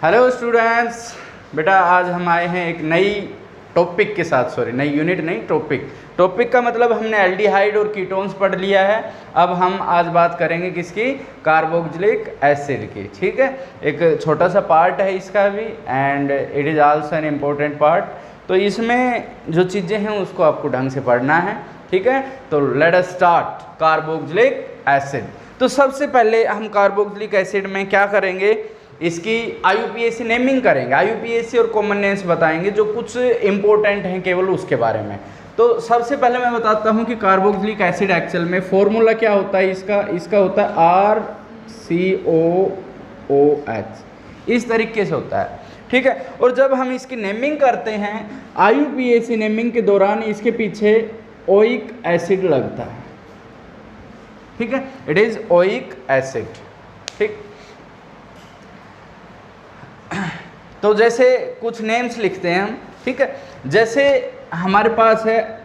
Hello students, बेटा आज हम आए हैं एक नई टॉपिक के साथ। सॉरी, नई यूनिट नहीं, टॉपिक का मतलब हमने एल्डिहाइड और कीटोन्स पढ़ लिया है। अब हम आज बात करेंगे किसकी? कार्बोक्सिलिक एसिड की। ठीक है, एक छोटा सा पार्ट है इसका भी, and it is also an important part. तो इसमें जो चीज़ें हैं उसको आपको ढंग से पढ़ना है। ठीक है, तो let us start carboxylic acid. तो सबसे पहले हम कार्बोक्सिलिक एसिड में क्या करेंगे, इसकी IUPAC नेमिंग करेंगे। IUPAC और कॉमन नेम्स बताएंगे, जो कुछ इंपॉर्टेंट हैं केवल उसके बारे में। तो सबसे पहले मैं बताता हूं कि कार्बोक्सिलिक एसिड एक्चुअल में फॉर्मूला क्या होता है इसका होता है RCOOH, इस तरीके से होता है। ठीक है, और जब हम इसकी नेमिंग करते हैं IUPAC नेमिंग के दौरान इसके पीछे ओइक एसिड लगता है। ठीक है, इट इज ओइक एसिड। ठीक, तो जैसे कुछ नेम्स लिखते हैं हम। ठीक है, जैसे हमारे पास है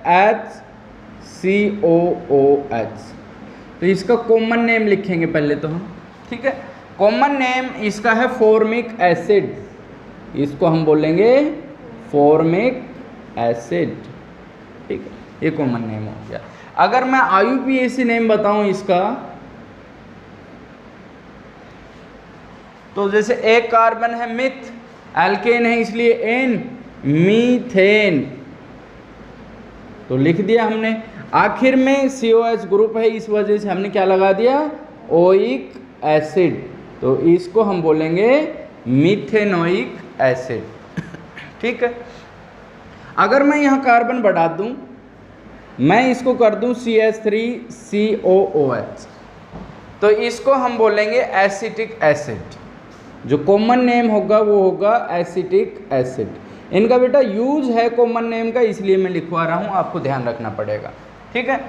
HCOOH, तो इसका कॉमन नेम लिखेंगे पहले तो हम। ठीक है, कॉमन नेम इसका है फॉर्मिक एसिड, इसको हम बोलेंगे फॉर्मिक एसिड। ठीक है, ये कॉमन नेम हो गया। अगर मैं IUPAC नेम बताऊं इसका, तो जैसे एक कार्बन है मिथ, एल्केन है इसलिए एन, मीथेन, तो लिख दिया हमने। आखिर में COH ग्रुप है, इस वजह से हमने क्या लगा दिया, ओइक एसिड, तो इसको हम बोलेंगे मीथेनोइक एसिड। ठीक है, अगर मैं यहाँ कार्बन बढ़ा दूं, मैं इसको कर दूं CH3COOH, तो इसको हम बोलेंगे एसिटिक एसिड। जो कॉमन नेम होगा वो होगा एसिटिक एसिड। इनका बेटा यूज है कॉमन नेम का, इसलिए मैं लिखवा रहा हूँ, आपको ध्यान रखना पड़ेगा। ठीक है,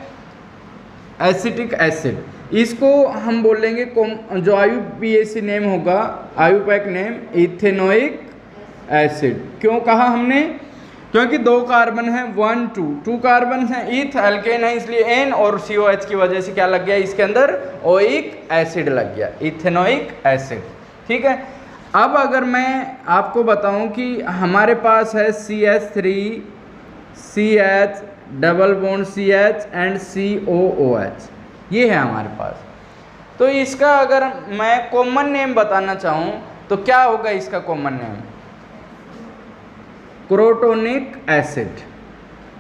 एसिटिक एसिड, इसको हम बोलेंगे जो IUPAC नेम होगा, IUPAC नेम इथेनोइक एसिड। क्यों कहा हमने? क्योंकि दो कार्बन है, 1 2 कार्बन है, ईथ एल्केन है इसलिए एन, और COH की वजह से क्या लग गया इसके अंदर, ओइक एसिड लग गया, इथेनोइक एसिड। ठीक है, अब अगर मैं आपको बताऊं कि हमारे पास है CH3 CH double bond CH and COOH, ये है हमारे पास। तो इसका अगर मैं कॉमन नेम बताना चाहूं तो क्या होगा इसका कॉमन नेम? क्रोटोनिक एसिड,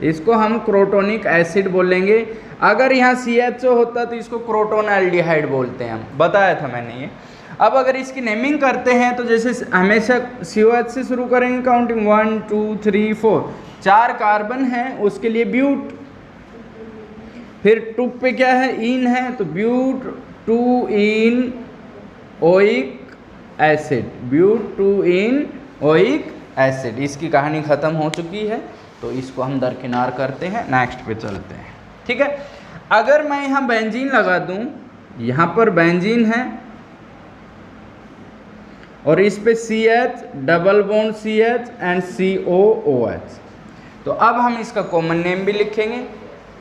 इसको हम क्रोटोनिक एसिड बोलेंगे। अगर यहाँ CHO होता तो इसको क्रोटोन एल्डिहाइड बोलते हैं हम, बताया था मैंने ये। अब अगर इसकी नेमिंग करते हैं तो जैसे हमेशा COH से शुरू करेंगे काउंटिंग, 1 2 3 4, 4 कार्बन है उसके लिए ब्यूट, फिर 2 पे क्या है, इन है, तो but 2 en oic acid, but 2 en oic acid. इसकी कहानी ख़त्म हो चुकी है, तो इसको हम दरकिनार करते हैं, नेक्स्ट पे चलते हैं। ठीक है, अगर मैं यहाँ बेंजीन लगा दूँ, यहाँ पर बेंजीन है और इस पे CH double bond CH and COOH, तो अब हम इसका कॉमन नेम भी लिखेंगे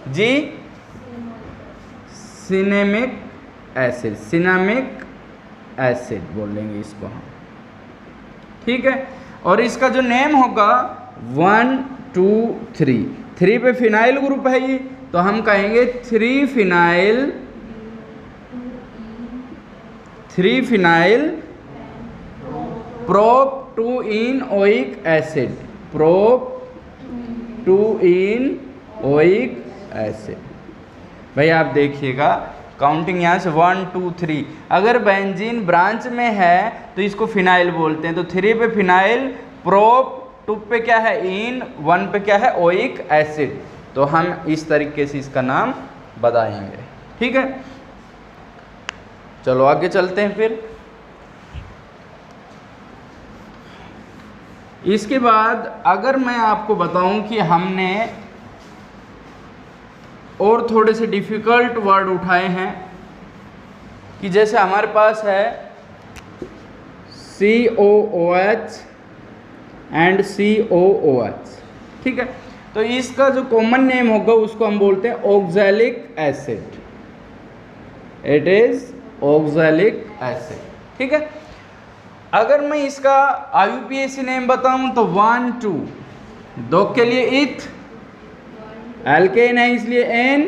जी, सिनेमिक एसिड, सिनेमिक एसिड बोलेंगे इसको हम। ठीक है, और इसका जो नेम होगा 1 2 3 पे फिनाइल ग्रुप है ये, तो हम कहेंगे 3 phenyl prop 2 en oic acid, prop 2 en oic acid. भाई आप देखिएगा काउंटिंग यहाँ से 1 2 3, अगर बेंजीन ब्रांच में है तो इसको फिनाइल बोलते हैं, तो 3 पे फिनाइल, प्रोप 2 पे क्या है, इन, 1 पे क्या है, ओइक एसिड, तो हम इस तरीके से इसका नाम बताएंगे। ठीक है, चलो आगे चलते हैं। फिर इसके बाद अगर मैं आपको बताऊं कि हमने और थोड़े से डिफ़िकल्ट वर्ड उठाए हैं, कि जैसे हमारे पास है COOH एंड COOH। ठीक है, तो इसका जो कॉमन नेम होगा उसको हम बोलते हैं oxalic acid, it is oxalic acid. ठीक है, अगर मैं इसका IUPAC नेम बताऊं तो 1 2 2 के लिए इथ, एल्केन है इसलिए एन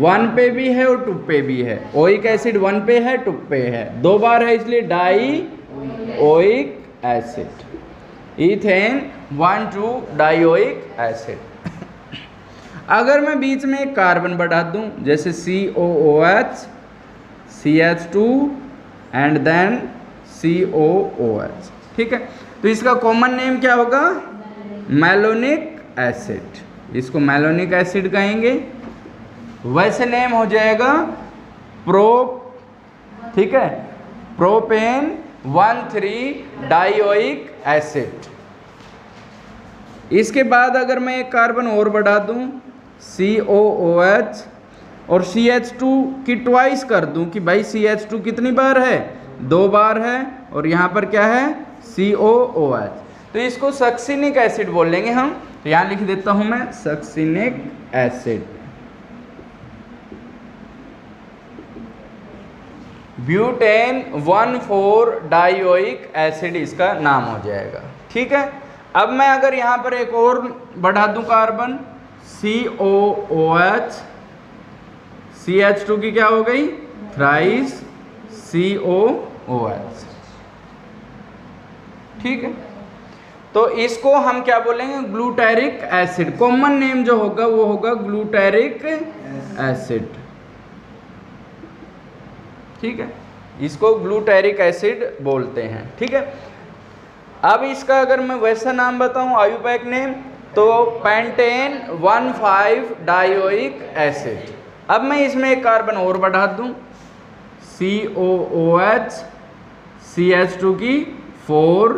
1 पे भी है और 2 पे भी है, ओइक एसिड 1 पे है 2 पे है, 2 बार है इसलिए die oic acid, ethane 1 2 dioic acid. अगर मैं बीच में एक कार्बन बढ़ा दूं जैसे COOH CH2 and then COOH, ठीक है, तो इसका कॉमन नेम क्या होगा, मैलोनिक एसिड, इसको मैलोनिक एसिड कहेंगे। वैसे नेम हो जाएगा ठीक है, प्रोपेन 1,3 डाइओइक एसिड। इसके बाद अगर मैं एक कार्बन और बढ़ा दूं COOH और CH2 की ट्वाइस कर दूं कि भाई CH2 कितनी बार है, 2 बार है, और यहाँ पर क्या है COOH, तो इसको सक्सिनिक एसिड बोल लेंगे हम। तो यहाँ लिख देता हूं मैं succinic acid. Butane 1,4 dioic acid इसका नाम हो जाएगा, ठीक है। अब मैं अगर यहाँ पर एक और बढ़ा दूं कार्बन COOH, CH2 की क्या हो गई, थ्राइस COOH, ठीक है। तो इसको हम क्या बोलेंगे, ग्लूटेरिक एसिड। कॉमन नेम जो होगा वो होगा ग्लूटेरिक एसिड, ठीक है, इसको ग्लूटेरिक एसिड बोलते हैं, ठीक है। अब इसका अगर मैं वैसा नाम बताऊं IUPAC नेम तो पेंटेन 1,5 डाइओइक एसिड। अब मैं इसमें एक कार्बन और बढ़ा दूं COOH CH2 की 4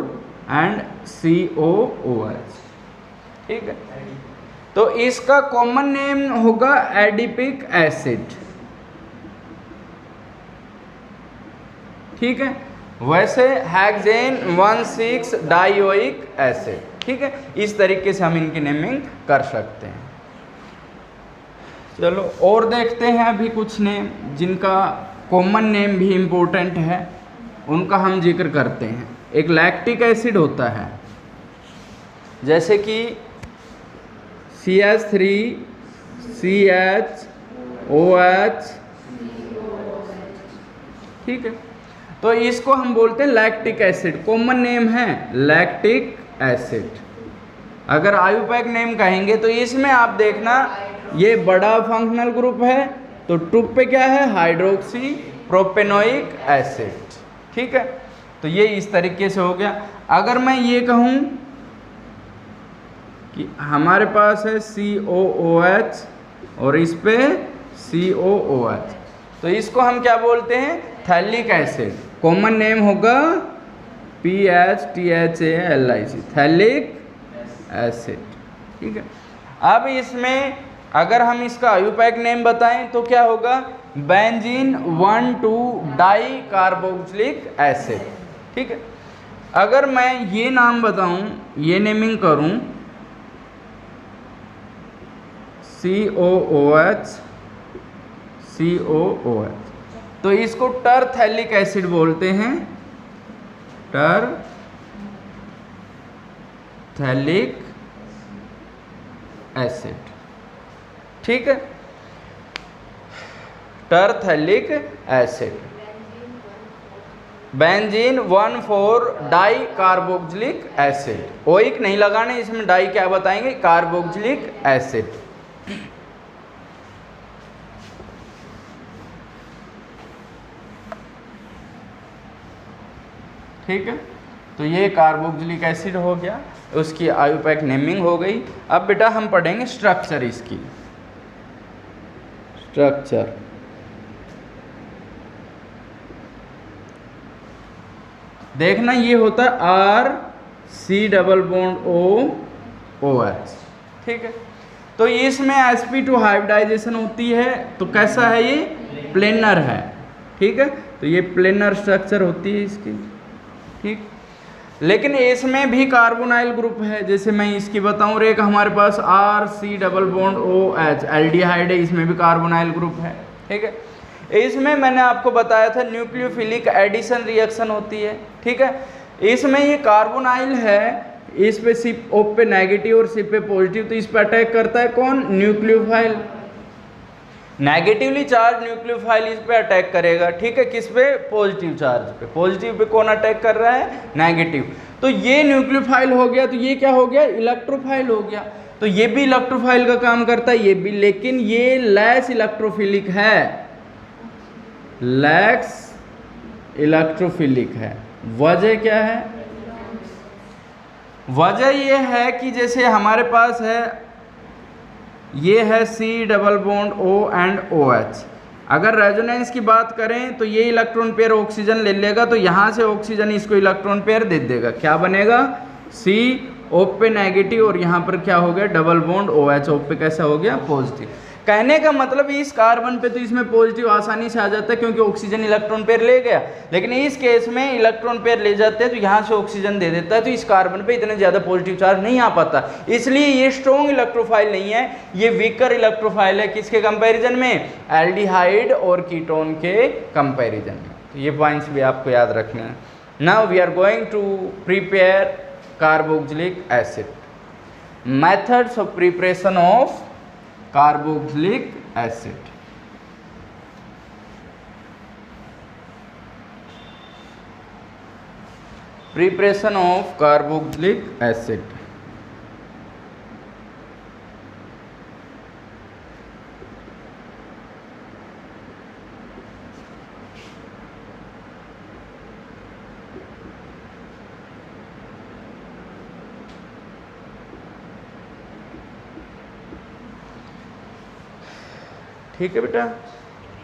एंड COOH, ठीक है, तो इसका कॉमन नेम होगा एडिपिक एसिड, ठीक है। वैसे हेक्सेन 1,6 डाइओइक एसिड, ठीक है। इस तरीके से हम इनकी नेमिंग कर सकते हैं। चलो और देखते हैं अभी कुछ नेम जिनका कॉमन नेम भी इम्पोर्टेंट है, उनका हम जिक्र करते हैं। एक लैक्टिक एसिड होता है जैसे कि CH3 CHOH, ठीक है, तो इसको हम बोलते हैं लैक्टिक एसिड, कॉमन नेम है लैक्टिक एसिड। अगर IUPAC नेम कहेंगे तो इसमें आप देखना ये बड़ा फंक्शनल ग्रुप है, तो 2 पे क्या है, हाइड्रोक्सी प्रोपेनोइक एसिड, ठीक है। तो ये इस तरीके से हो गया। अगर मैं ये कहूँ कि हमारे पास है COOH और इस पे COOH, तो इसको हम क्या बोलते हैं, थैलिक एसिड। कॉमन नेम होगा PHTHALIC, थैलिक एसिड, ठीक है। अब इसमें अगर हम इसका IUPAC नेम बताएं तो क्या होगा, बेंजीन 1,2 डाई कार्बोक्सिलिक एसिड, ठीक है। अगर मैं ये नाम बताऊं, ये नेमिंग करूं COOH, तो इसको टरथैलिक एसिड बोलते हैं, टरथैलिक एसिड, ठीक है, terephthalic acid. Benzene 1,4 di carboxylic acid, oic नहीं लगाने, इसमें डाई क्या बताएंगे, कार्बोक्सिलिक एसिड, ठीक है। तो ये कार्बोक्सिलिक एसिड हो गया, उसकी IUPAC नेमिंग हो गई। अब बेटा हम पढ़ेंगे स्ट्रक्चर इसकी, स्ट्रक्चर। देखना ये होता है RC≡OOH, ठीक है। तो इसमें sp2 हाइब्रिडाइजेशन होती है, तो कैसा है ये, प्लेनर है, ठीक है। तो ये प्लेनर स्ट्रक्चर होती है इसकी, ठीक। लेकिन इसमें भी कार्बोनाइल ग्रुप है, जैसे मैं इसकी बताऊं, एक हमारे पास RC≡OH एल्डिहाइड है, इसमें भी कार्बोनाइल ग्रुप है, ठीक है। इसमें मैंने आपको बताया था न्यूक्लियोफिलिक एडिशन रिएक्शन होती है, ठीक है। इसमें ये कार्बोनाइल है, इस पे सिप O पे नेगेटिव और सिप पे पॉजिटिव, तो इस पे अटैक करता है कौन? न्यूक्लियोफाइल। नेगेटिवली चार्ज न्यूक्लियोफाइल इस पे अटैक करेगा, ठीक है, किस पे? पॉजिटिव चार्ज पे। पॉजिटिव पे कौन अटैक कर रहा है? नेगेटिव। तो ये न्यूक्लियोफाइल हो गया, तो ये क्या हो गया? इलेक्ट्रोफाइल हो गया। तो ये भी इलेक्ट्रोफाइल का काम करता है, ये भी, लेकिन ये लेस इलेक्ट्रोफिलिक है, लेस इलेक्ट्रोफिलिक है। वजह क्या है? वजह ये है कि जैसे हमारे पास है, ये है C double bond O and OH। अगर रेजोनेंस की बात करें तो ये इलेक्ट्रॉन पेयर ऑक्सीजन ले लेगा, तो यहाँ से ऑक्सीजन इसको इलेक्ट्रॉन पेयर दे देगा, क्या बनेगा? C O पे नेगेटिव और यहाँ पर क्या हो गया? डबल बॉन्ड OH, O पे कैसा हो गया? पॉजिटिव। कहने का मतलब इस कार्बन पे तो इसमें पॉजिटिव आसानी से आ जाता है क्योंकि ऑक्सीजन इलेक्ट्रॉन पेयर ले गया, लेकिन इस केस में इलेक्ट्रॉन पेयर ले जाते हैं तो यहाँ से ऑक्सीजन दे देता है, तो इस कार्बन पे इतने ज़्यादा पॉजिटिव चार्ज नहीं आ पाता, इसलिए ये स्ट्रॉन्ग इलेक्ट्रोफाइल नहीं है, ये वीकर इलेक्ट्रोफाइल है। किसके कंपेरिजन में? एल्डिहाइड और कीटोन के कंपेरिजन में। तो ये पॉइंट्स भी आपको याद रखने हैं। Now we are going to prepare carboxylic acid. Methods of preparation of carboxylic acid. Preparation of carboxylic acid. ठीक है बेटा,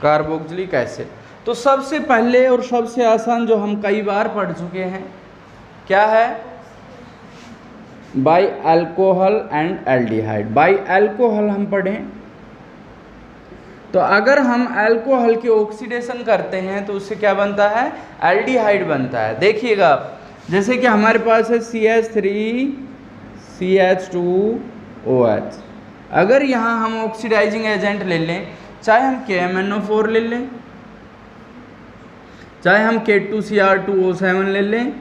कार्बोक्सिलिक एसिड। तो सबसे पहले और सबसे आसान जो हम कई बार पढ़ चुके हैं, क्या है? By alcohol and aldehyde. By alcohol हम पढ़ें तो अगर हम अल्कोहल की ऑक्सीडेशन करते हैं तो उससे क्या बनता है? एल्डिहाइड बनता है। देखिएगा आप, जैसे कि हमारे पास है CH3 CH2OH। अगर यहाँ हम ऑक्सीडाइजिंग एजेंट ले लें, चाहे हम KMnO4 ले लें, चाहे हम K2Cr2O7 ले लें,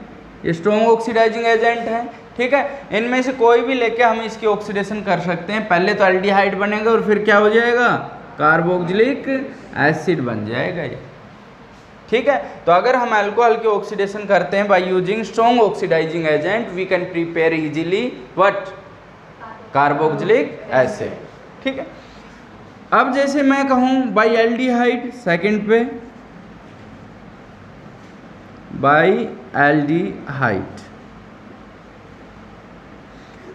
ये स्ट्रॉन्ग ऑक्सीडाइजिंग एजेंट है, ठीक है। इनमें से कोई भी लेके हम इसकी ऑक्सीडेशन कर सकते हैं। पहले तो एल्डिहाइड बनेगा और फिर क्या हो जाएगा? कार्बोक्सिलिक एसिड बन जाएगा ये, ठीक है। तो अगर हम अल्कोहल की ऑक्सीडेशन करते हैं by using strong oxidizing agent, we can prepare easily what? Carboxylic acid, ठीक है। अब जैसे मैं कहूँ बाई एल्डिहाइड, सेकंड पे बाई एल्डिहाइड,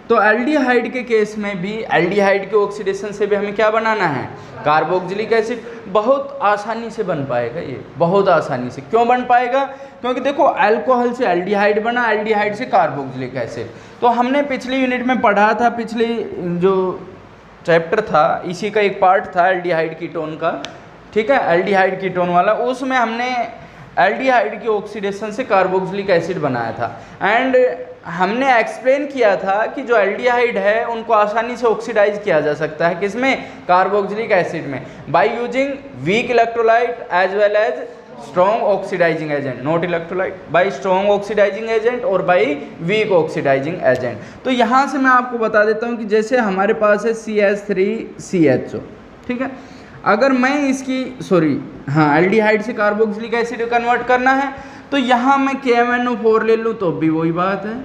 तो एल्डिहाइड के केस में भी एल्डिहाइड के ऑक्सीडेशन से भी हमें क्या बनाना है? Carboxylic acid. बहुत आसानी से बन पाएगा ये, बहुत आसानी से। क्यों बन पाएगा? क्योंकि देखो अल्कोहल से एल्डिहाइड बना, एल्डिहाइड से कार्बोक्सिलिक एसिड। तो हमने पिछली यूनिट में पढ़ा था, पिछली जो चैप्टर था इसी का एक पार्ट था एल्डिहाइड कीटोन का, ठीक है, एल्डिहाइड कीटोन वाला। उसमें हमने एल्डिहाइड की ऑक्सीडेशन से कार्बोक्सिलिक एसिड बनाया था एंड हमने एक्सप्लेन किया था कि जो एल्डिहाइड है उनको आसानी से ऑक्सीडाइज किया जा सकता है, किसमें? कार्बोक्सिलिक एसिड में, by using weak electrolyte as well as strong oxidizing agent, not electrolyte, by strong oxidizing agent और बाय वीक ऑक्सीडाइजिंग एजेंट। तो यहाँ से मैं आपको बता देता हूँ कि जैसे हमारे पास है CH3CHO, ठीक है। अगर मैं इसकी एल्डिहाइड से कार्बोक्सिलिक एसिड कन्वर्ट करना है तो यहाँ मैं KMnO4 ले लूँ तो भी वही बात है,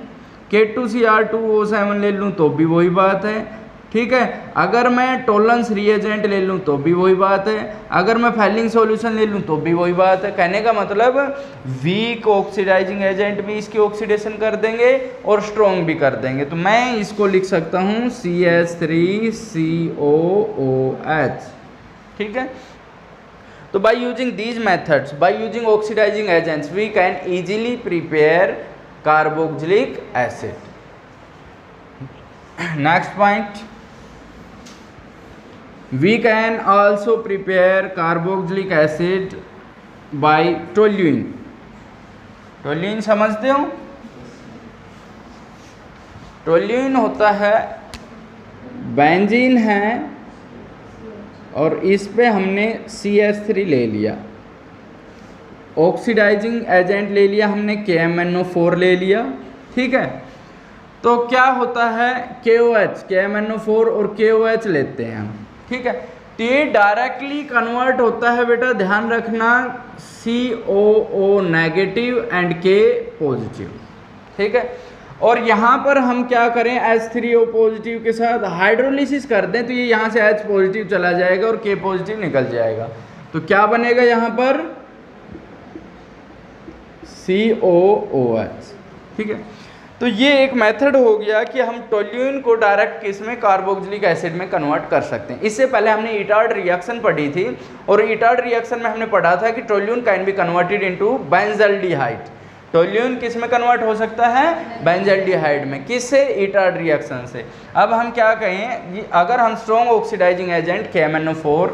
K2Cr2O7 ले लूँ तो भी वही बात है, ठीक है। अगर मैं टोलेंस रिएजेंट ले लूँ तो भी वही बात है, अगर मैं फैलिंग सॉल्यूशन ले लूँ तो भी वही बात है। कहने का मतलब वीक ऑक्सीडाइजिंग एजेंट भी इसकी ऑक्सीडेशन कर देंगे और स्ट्रॉन्ग भी कर देंगे। तो मैं इसको लिख सकता हूँ CH3COOH, ठीक है। तो by using these methods, by using oxidizing agents, we can easily prepare carboxylic acid. Next point, we can also prepare carboxylic acid by toluene. Toluene समझते हो? टोल्यूइन होता है, बेंजीन है और इस पे हमने CH3 ले लिया, ऑक्सीडाइजिंग एजेंट ले लिया हमने, KMnO4 ले लिया, ठीक है। तो क्या होता है, KOH, KMnO4 और KOH लेते हैं हम, ठीक है। तो ये डायरेक्टली कन्वर्ट होता है बेटा, ध्यान रखना, COO negative and K positive, ठीक है। और यहाँ पर हम क्या करें, H3O पॉजिटिव के साथ हाइड्रोलिसिस कर दें तो ये यहाँ से H पॉजिटिव चला जाएगा और K पॉजिटिव निकल जाएगा। तो क्या बनेगा यहाँ पर, COOH, ठीक है। तो ये एक मेथड हो गया कि हम टोल्यूइन को डायरेक्ट किस में, कार्बोक्सिलिक एसिड में कन्वर्ट कर सकते हैं। इससे पहले हमने इटार्ड रिएक्शन पढ़ी थी और इटार्ड रिएक्शन में हमने पढ़ा था कि toluene can be converted into benzaldehyde. Toluene किस में कन्वर्ट हो सकता है, बेंजल्डिहाइड में, किससे, इटार्ड रिएक्शन से। अब हम क्या कहें, अगर हम स्ट्रॉन्ग ऑक्सीडाइजिंग एजेंट KMnO4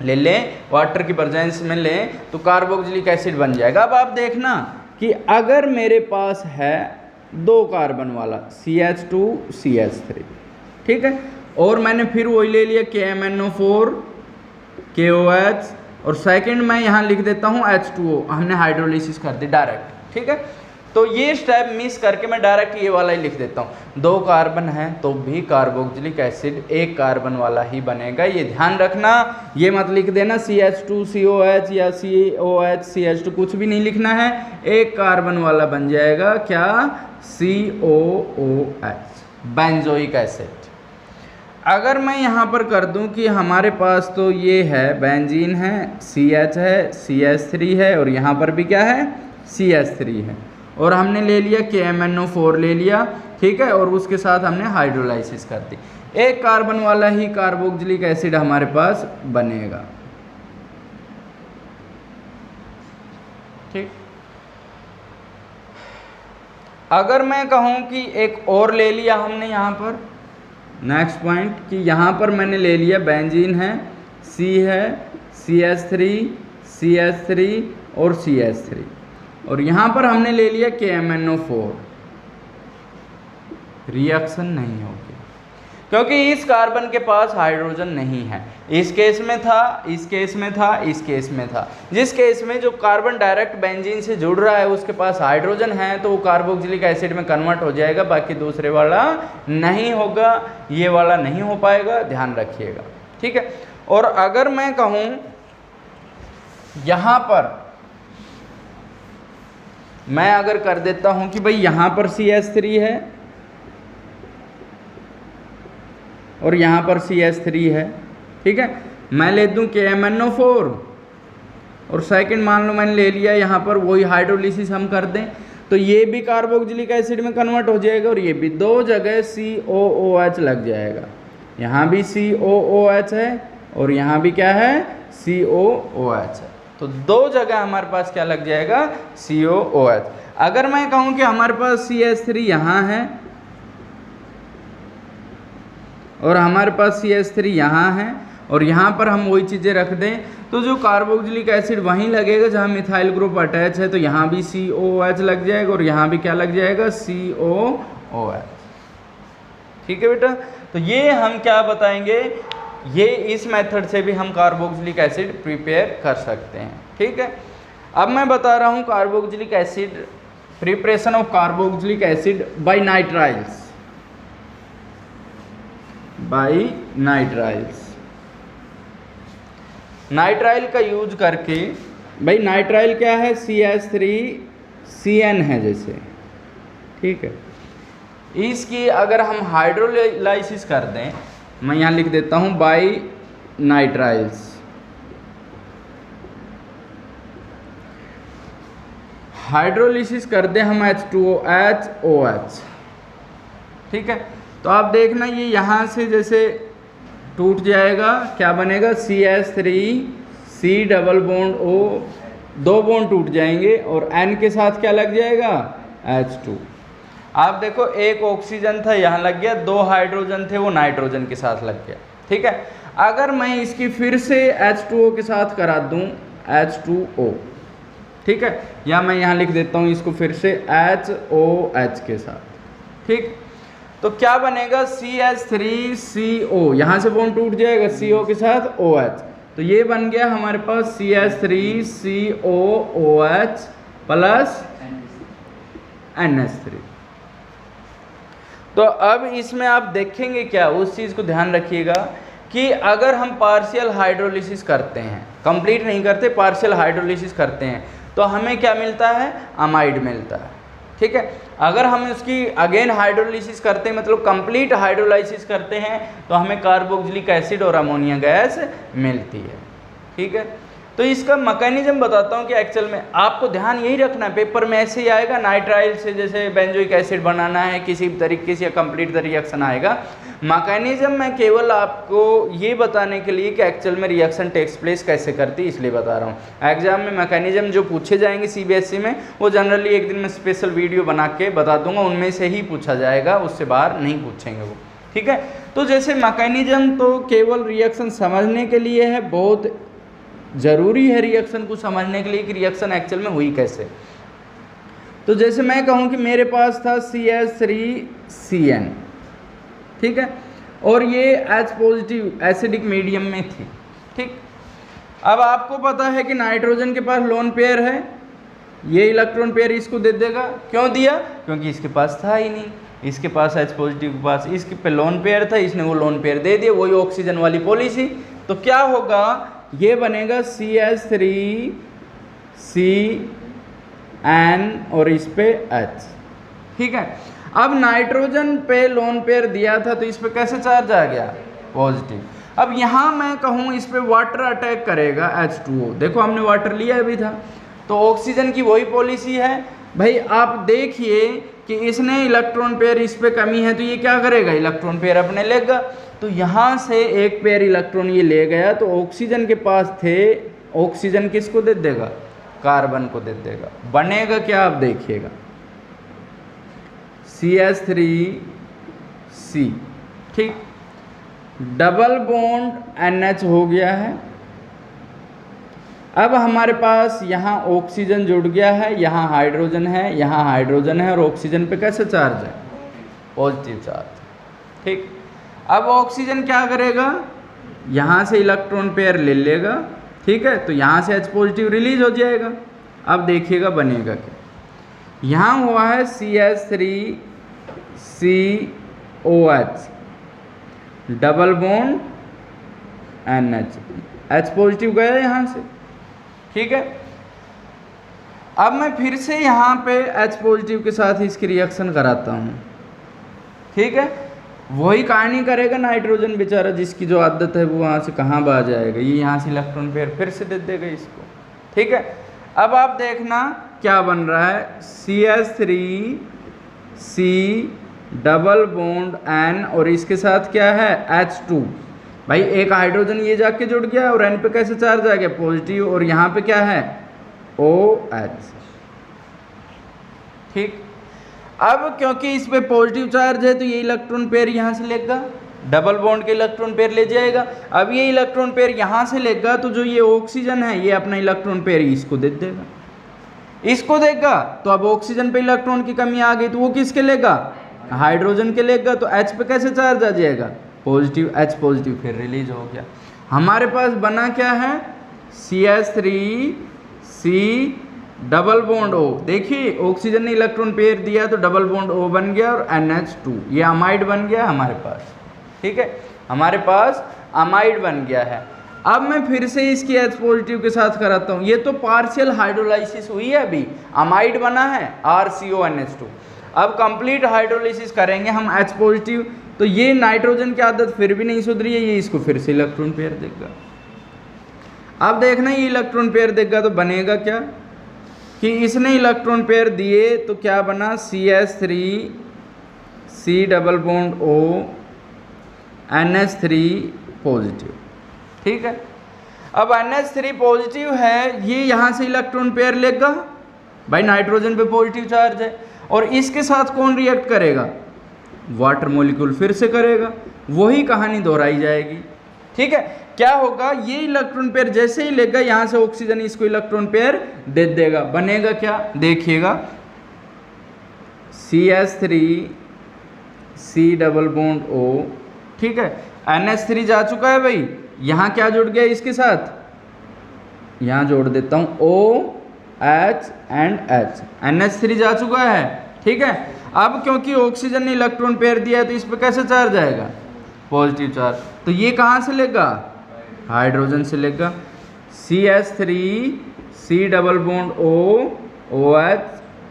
ले लें, वाटर की प्रेजेंस में लें, तो कार्बोक्सिलिक एसिड बन जाएगा। अब आप देखना कि अगर मेरे पास है 2 कार्बन वाला CH2 CH3, ठीक है, और मैंने फिर वही ले लिया KMnO4 KOH और सेकंड मैं यहाँ लिख देता हूँ H2O, हमने हाइड्रोलिसिस कर दी डायरेक्ट, ठीक है। तो ये स्टेप मिस करके मैं डायरेक्ट ये वाला ही लिख देता हूँ। 2 कार्बन है तो भी कार्बोक्सिलिक एसिड 1 कार्बन वाला ही बनेगा, ये ध्यान रखना। ये मत लिख देना CH2 COH या COH CH2, कुछ भी नहीं लिखना है, 1 कार्बन वाला बन जाएगा क्या, COOH, बेंजोइक एसिड। अगर मैं यहाँ पर कर दूं कि हमारे पास तो ये है बेंजीन है, CH है, CH3 है और यहाँ पर भी क्या है, CH3 है, और हमने ले लिया KMnO4 ले लिया, ठीक है, और उसके साथ हमने हाइड्रोलाइसिस कर दी, 1 कार्बन वाला ही कार्बोक्सिलिक एसिड हमारे पास बनेगा, ठीक। अगर मैं कहूँ कि एक और ले लिया हमने यहाँ पर, नेक्स्ट पॉइंट, कि यहाँ पर मैंने ले लिया बेंजीन है, C है, CH3 और CH3, और यहाँ पर हमने ले लिया KMnO4, रिएक्शन नहीं होगी क्योंकि इस कार्बन के पास हाइड्रोजन नहीं है। इस केस में था, इस केस में था, इस केस में था। जिस केस में जो कार्बन डायरेक्ट बेंजीन से जुड़ रहा है उसके पास हाइड्रोजन है तो वो कार्बोक्सिलिक एसिड में कन्वर्ट हो जाएगा, बाकी दूसरे वाला नहीं होगा, ये वाला नहीं हो पाएगा, ध्यान रखिएगा, ठीक है। और अगर मैं कहूँ यहाँ पर मैं अगर कर देता हूं कि भाई यहां पर CH3 है और यहां पर CH3 है, ठीक है, मैं ले दूं KMnO4 और सेकंड मान लो मैंने ले लिया यहाँ पर, वही हाइड्रोलिसिस हम कर दें तो ये भी कार्बोक्सिलिक एसिड में कन्वर्ट हो जाएगा और ये भी, 2 जगह COOH लग जाएगा। यहाँ भी COOH है और यहाँ भी क्या है, COOH है, तो 2 जगह हमारे पास क्या लग जाएगा, COOH। अगर मैं कहूँ कि हमारे पास CH3 यहाँ है और हमारे पास CH3 यहाँ है और यहाँ पर हम वही चीज़ें रख दें तो जो कार्बोक्सिलिक एसिड वहीं लगेगा जहाँ मिथाइल ग्रुप अटैच है, तो यहाँ भी COOH लग जाएगा और यहाँ भी क्या लग जाएगा, COOH, ठीक है बेटा। तो ये हम क्या बताएंगे, ये इस मेथड से भी हम कार्बोक्सिलिक एसिड प्रिपेयर कर सकते हैं, ठीक है। अब मैं बता रहा हूँ carboxylic acid, preparation of carboxylic acid by nitriles, by nitriles. Nitrile का यूज करके, भाई नाइट्राइल क्या है, CH3CN है जैसे, ठीक है, इसकी अगर हम हाइड्रोलाइसिस कर दें, मैं यहाँ लिख देता हूँ बाय नाइट्राइल्स, हाइड्रोलिसिस कर दें हम H2OH, ठीक है, तो आप देखना ये यहाँ से जैसे टूट जाएगा, क्या बनेगा, CH3C double bond O, 2 bond टूट जाएंगे और N के साथ क्या लग जाएगा, H2। आप देखो एक ऑक्सीजन था यहाँ लग गया, 2 हाइड्रोजन थे वो नाइट्रोजन के साथ लग गया, ठीक है। अगर मैं इसकी फिर से H2O के साथ करा दूँ, H2O, ठीक है, या मैं यहाँ लिख देता हूँ इसको फिर से HOH के साथ, ठीक, तो क्या बनेगा, CH3CO, यहाँ से बॉन्ड टूट जाएगा CO के साथ OH, तो ये बन गया हमारे पास CH3COOH प्लस NH3। तो अब इसमें आप देखेंगे क्या, उस चीज़ को ध्यान रखिएगा कि अगर हम पार्शियल हाइड्रोलिसिस करते हैं, कंप्लीट नहीं करते, पार्शियल हाइड्रोलिसिस करते हैं, तो हमें क्या मिलता है, अमाइड मिलता है। ठीक है, अगर हम उसकी अगेन हाइड्रोलिसिस करते हैं, मतलब कंप्लीट हाइड्रोलाइसिस करते हैं, तो हमें कार्बोक्सिलिक एसिड और अमोनिया गैस मिलती है। ठीक है, तो इसका मैकेनिज्म बताता हूँ कि एक्चुअल में आपको ध्यान यही रखना है, पेपर में ऐसे ही आएगा, नाइट्राइल से जैसे बेंजोइक एसिड बनाना है, किसी भी तरीके से कंप्लीट रिएक्शन आएगा। मैकेनिज्म मैं केवल आपको ये बताने के लिए कि एक्चुअल में रिएक्शन टेक्स प्लेस कैसे करती है, इसलिए बता रहा हूँ। एग्जाम में मैकेनिज्म जो पूछे जाएंगे CBSE में, वो जनरली एक दिन में स्पेशल वीडियो बना के बता दूंगा, उनमें से ही पूछा जाएगा, उससे बाहर नहीं पूछेंगे वो। ठीक है, तो जैसे मैकेनिज्म तो केवल रिएक्शन समझने के लिए है, बहुत ज़रूरी है रिएक्शन को समझने के लिए कि रिएक्शन एक्चुअल में हुई कैसे। तो जैसे मैं कहूँ कि मेरे पास था CH3CN, ठीक है, और ये H पॉजिटिव एसिडिक मीडियम में थी। ठीक, अब आपको पता है कि नाइट्रोजन के पास लोन पेयर है, ये इलेक्ट्रॉन पेयर इसको दे देगा। क्यों दिया, क्योंकि इसके पास था ही नहीं, इसके पास H पॉजिटिव के पास इसके पे लोन पेयर था, इसने वो लोन पेयर दे दिया, वही ऑक्सीजन वाली पॉलिसी। तो क्या होगा, ये बनेगा CH3CN और इस पे H। ठीक है, अब नाइट्रोजन पे लोन पेयर दिया था, तो इस पे कैसे चार्ज आ गया, पॉजिटिव। अब यहाँ मैं कहूँ इस पे वाटर अटैक करेगा H2O, देखो हमने वाटर लिया अभी था, तो ऑक्सीजन की वही पॉलिसी है भाई। आप देखिए कि इसने इलेक्ट्रॉन पेयर इस पे कमी है, तो ये क्या करेगा, इलेक्ट्रॉन पेयर अपने लेगा। तो यहाँ से एक पेयर इलेक्ट्रॉन ये ले गया, तो ऑक्सीजन के पास थे, ऑक्सीजन किसको दे देगा, कार्बन को दे देगा। बनेगा क्या, आप देखिएगा, CH3C, ठीक, डबल बॉन्ड NH हो गया है। अब हमारे पास यहाँ ऑक्सीजन जुड़ गया है, यहाँ हाइड्रोजन है, यहाँ हाइड्रोजन है, और ऑक्सीजन पे कैसे चार्ज है, पॉजिटिव चार्ज। ठीक, अब ऑक्सीजन क्या करेगा, यहाँ से इलेक्ट्रॉन पेयर ले लेगा, ठीक है, तो यहाँ से H पॉजिटिव रिलीज हो जाएगा। अब देखिएगा बनेगा क्या, यहाँ हुआ है CH3COH double bond NH, H positive गया यहाँ से। ठीक है, अब मैं फिर से यहाँ पे H पॉजिटिव के साथ इसकी रिएक्शन कराता हूँ। ठीक है, वही कहानी करेगा नाइट्रोजन बेचारा, जिसकी जो आदत है वो वहाँ से कहाँ आ जाएगा, ये यहाँ से इलेक्ट्रॉन पेयर फिर से दे देगा इसको। ठीक है, अब आप देखना क्या बन रहा है, CH3C डबल बॉन्ड N और इसके साथ क्या है H2। भाई एक हाइड्रोजन ये जाके जुड़ गया और N पे कैसे चार्ज आ गया, पॉजिटिव, और यहाँ पे क्या है OH। ठीक, अब क्योंकि इस पे पॉजिटिव चार्ज है, तो ये इलेक्ट्रॉन पेयर यहाँ से लेगा, डबल बॉन्ड के इलेक्ट्रॉन पेयर ले जाएगा। अब ये इलेक्ट्रॉन पेयर यहाँ से लेगा, तो जो ये ऑक्सीजन है, ये अपना इलेक्ट्रॉन पेयर इसको दे देगा, इसको देगा। तो अब ऑक्सीजन पे इलेक्ट्रॉन की कमी आ गई, तो वो किसके लेगा, हाइड्रोजन के लेगा। तो H पे कैसे चार्ज आ जाएगा, पॉजिटिव, H पॉजिटिव फिर रिलीज हो गया। हमारे पास बना क्या है, CH3C डबल बॉन्ड O। देखिए ऑक्सीजन ने इलेक्ट्रॉन पेयर दिया, तो डबल बॉन्ड O बन गया और NH2, ये अमाइड बन गया हमारे पास। ठीक है, हमारे पास अमाइड बन गया है। अब मैं फिर से इसकी H पॉजिटिव के साथ कराता हूँ, ये तो पार्शियल हाइड्रोलाइसिस हुई है, अभी अमाइड बना है RCONH2। अब कंप्लीट हाइड्रोलिसिस करेंगे हम H पॉजिटिव, तो ये नाइट्रोजन की आदत फिर भी नहीं सुधरी है, ये इसको फिर से इलेक्ट्रॉन पेयर देगा। अब देखना ये इलेक्ट्रॉन पेयर देगा, तो बनेगा क्या कि इसने इलेक्ट्रॉन पेयर दिए, तो क्या बना, CH3C double bond O NH3 positive. ठीक है, अब NH3 पॉजिटिव है, ये यहाँ से इलेक्ट्रॉन पेयर लेगा, भाई नाइट्रोजन पे पॉजिटिव चार्ज है, और इसके साथ कौन रिएक्ट करेगा, वाटर मॉलिक्यूल फिर से करेगा, वही कहानी दोहराई जाएगी। ठीक है, क्या होगा, ये इलेक्ट्रॉन पेयर जैसे ही लेगा, यहाँ से ऑक्सीजन इसको इलेक्ट्रॉन पेयर दे देगा। बनेगा क्या, देखिएगा, CH3C डबल बॉन्ड O, ठीक है, NH3 जा चुका है भाई, यहाँ क्या जुड़ गया इसके साथ, यहाँ जोड़ देता हूँ OH एंड H, NH3 जा चुका है। ठीक है, अब क्योंकि ऑक्सीजन ने इलेक्ट्रॉन पेयर दिया है तो इस पे कैसे चार्ज आएगा, पॉजिटिव चार्ज। तो ये कहाँ से लेगा, हाइड्रोजन से लेगा। CH3 C double bond O OH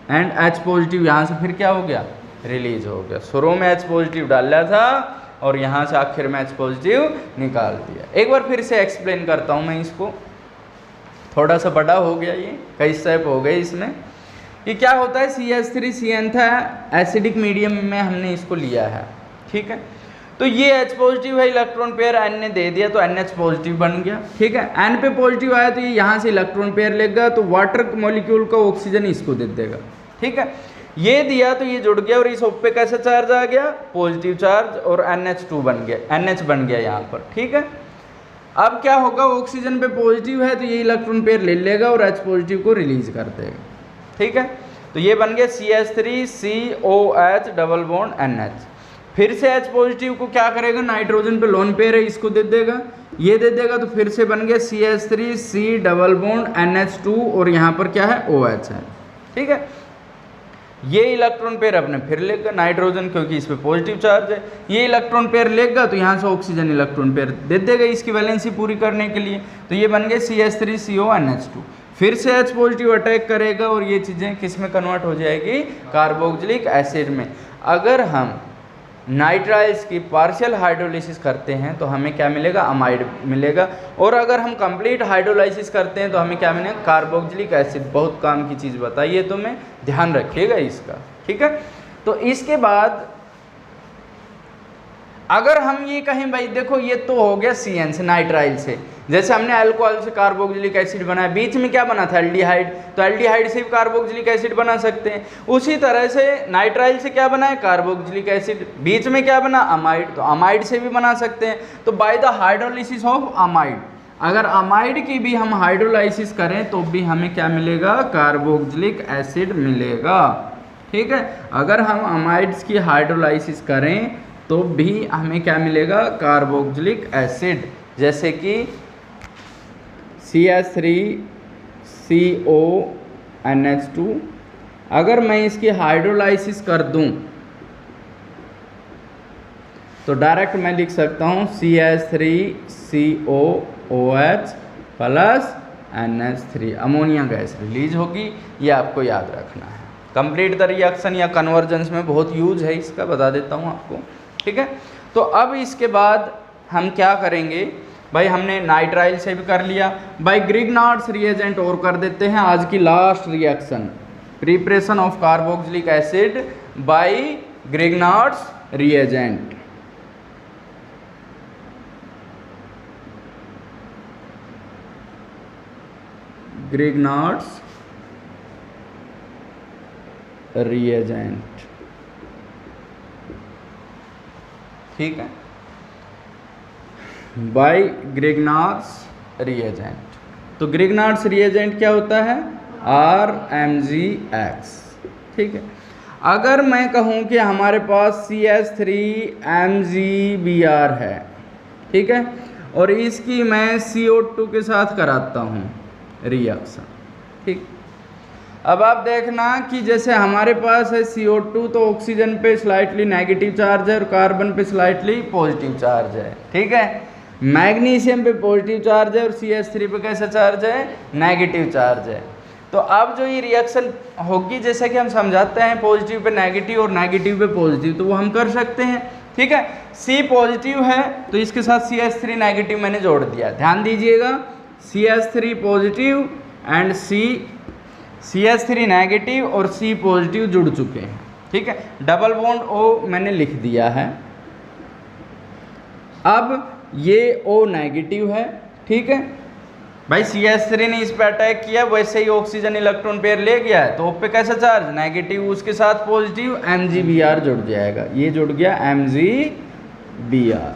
and H positive, यहाँ से फिर क्या हो गया, रिलीज हो गया। शुरू में H पॉजिटिव डाला था और यहाँ से आखिर में H पॉजिटिव निकाल दिया। एक बार फिर से एक्सप्लेन करता हूँ मैं इसको, थोड़ा सा बड़ा हो गया, ये कई स्टेप हो गए इसमें। ये क्या होता है, CH3 CN था, एसिडिक मीडियम में हमने इसको लिया है। ठीक है, तो ये H पॉजिटिव है, इलेक्ट्रॉन पेयर N ने दे दिया तो NH पॉजिटिव बन गया। ठीक है, N पे पॉजिटिव आया तो ये यहाँ से इलेक्ट्रॉन पेयर लेगा तो वाटर मॉलिक्यूल का ऑक्सीजन इसको दे देगा। ठीक है, ये दिया तो ये जुड़ गया और इस पे कैसा चार्ज आ गया, पॉजिटिव चार्ज, और NH2 बन गया, NH बन गया यहाँ पर। ठीक है, अब क्या होगा, ऑक्सीजन पे पॉजिटिव है तो ये इलेक्ट्रॉन पेयर ले लेगा और H पॉजिटिव को रिलीज कर देगा। ठीक है, तो ये बन गया CH3 COH double bond NH। फिर से H पॉजिटिव को क्या करेगा, नाइट्रोजन पे लोन पेयर है इसको दे देगा, ये दे देगा तो फिर से बन गया CH3 C double bond NH2 और यहाँ पर क्या है, OH है। ठीक है, ये इलेक्ट्रॉन पेयर अपने फिर लेगा, नाइट्रोजन क्योंकि इस पे पॉजिटिव चार्ज है, ये इलेक्ट्रॉन पेयर लेगा तो यहाँ से ऑक्सीजन इलेक्ट्रॉन पेयर दे देगा इसकी वैलेंसी पूरी करने के लिए। तो ये बन गया CH3 CO NH2। फिर से H पॉजिटिव अटैक करेगा और ये चीज़ें किस में कन्वर्ट हो जाएगी, कार्बोक्सिलिक एसिड में। अगर हम नाइट्राइल्स की पार्शियल हाइड्रोलाइसिस करते हैं तो हमें क्या मिलेगा, अमाइड मिलेगा, और अगर हम कंप्लीट हाइड्रोलाइसिस करते हैं तो हमें क्या मिलेगा, कार्बोक्सिलिक एसिड। बहुत काम की चीज़ बताइए तो मैं, ध्यान रखिएगा इसका। ठीक है, तो इसके बाद अगर हम ये कहें भाई देखो ये तो हो गया CN से, नाइट्राइल से, जैसे हमने अल्कोहल से कार्बोक्सिलिक एसिड बनाया, बीच में क्या बना था, एल्डिहाइड, तो एल्डिहाइड से भी कार्बोक्सिलिक एसिड बना सकते हैं। उसी तरह से नाइट्राइल से क्या बना है, कार्बोक्सिलिक एसिड, बीच में क्या बना, अमाइड, तो अमाइड से भी बना सकते हैं। तो by the hydrolysis of amide, अगर अमाइड की भी हम हाइड्रोलाइसिस करें तो भी हमें क्या मिलेगा, कार्बोक्सिलिक एसिड मिलेगा। ठीक है, अगर हम अमाइड्स की हाइड्रोलाइसिस करें तो भी हमें क्या मिलेगा, कार्बोक्सिलिक एसिड, जैसे कि CH3 CO NH2। अगर मैं इसकी हाइड्रोलाइसिस कर दूं तो डायरेक्ट मैं लिख सकता हूं CH3 CO OH plus NH3, ammonia gas release होगी। ये आपको याद रखना है। कंप्लीट द रिएक्शन या कन्वर्जेंस में बहुत यूज है इसका, बता देता हूँ आपको। ठीक है, तो अब इसके बाद हम क्या करेंगे भाई, हमने नाइट्राइल से भी कर लिया, भाई ग्रिग्नार्ड्स रिएजेंट और कर देते हैं। आज की last reaction, preparation of carboxylic acid bye Grignard's reagent. Grignard's reagent, ठीक है, बाय ग्रिग्नार्ड्स रिएजेंट। तो ग्रिग्नार्ड्स रिएजेंट क्या होता है, RMgX। ठीक है, अगर मैं कहूँ कि हमारे पास CH3MgBr है, ठीक है, और इसकी मैं CO2 के साथ कराता हूँ रिएक्शन। ठीक, अब आप देखना कि जैसे हमारे पास है CO2 तो ऑक्सीजन पे स्लाइटली नेगेटिव चार्ज है और कार्बन पे स्लाइटली पॉजिटिव चार्ज है। ठीक है, मैग्नीशियम पे पॉजिटिव चार्ज है और CH3 पे कैसा चार्ज है, नेगेटिव चार्ज है। तो अब जो ये रिएक्शन होगी, जैसे कि हम समझाते हैं पॉजिटिव पे नेगेटिव और नेगेटिव पे पॉजिटिव, तो वो हम कर सकते हैं। ठीक है, C पॉजिटिव है तो इसके साथ CH3 नेगेटिव मैंने जोड़ दिया, ध्यान दीजिएगा, CH3 positive and CH3 negative और C पॉजिटिव जुड़ चुके हैं। ठीक है, डबल बॉन्ड O मैंने लिख दिया है। अब ये O नेगेटिव है। ठीक है भाई, CH3 ने इस पे अटैक किया, वैसे ही ऑक्सीजन इलेक्ट्रॉन पेयर ले गया है तो O पे कैसा चार्ज, नेगेटिव, उसके साथ पॉजिटिव MgBr जुड़ जाएगा, ये जुड़ गया MgBr।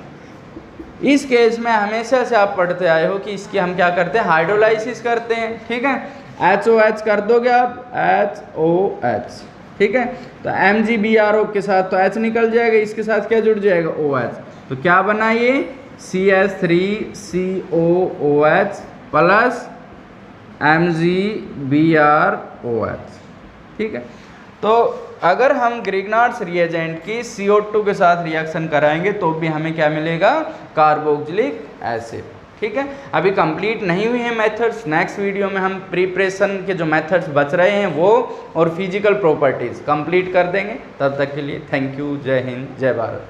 इस केस में हमेशा से आप पढ़ते आए हो कि इसकी हम क्या करते हैं, हाइड्रोलाइसिस करते हैं। ठीक है, HOH कर दोगे आप, HOH। ठीक है, तो MgBrO के साथ तो H निकल जाएगा, इसके साथ क्या जुड़ जाएगा, OH। तो क्या बना ये, CH3COOH प्लस MgBrOH। ठीक है, तो अगर हम ग्रिग्नार्ड्स रिएजेंट की CO2 के साथ रिएक्शन कराएंगे तो भी हमें क्या मिलेगा, कार्बोक्सिलिक एसिड। ठीक है, अभी कंप्लीट नहीं हुई हैं मेथड्स, नेक्स्ट वीडियो में हम प्रिपरेशन के जो मेथड्स बच रहे हैं वो और फिजिकल प्रॉपर्टीज कंप्लीट कर देंगे। तब तक के लिए थैंक यू, जय हिंद, जय भारत।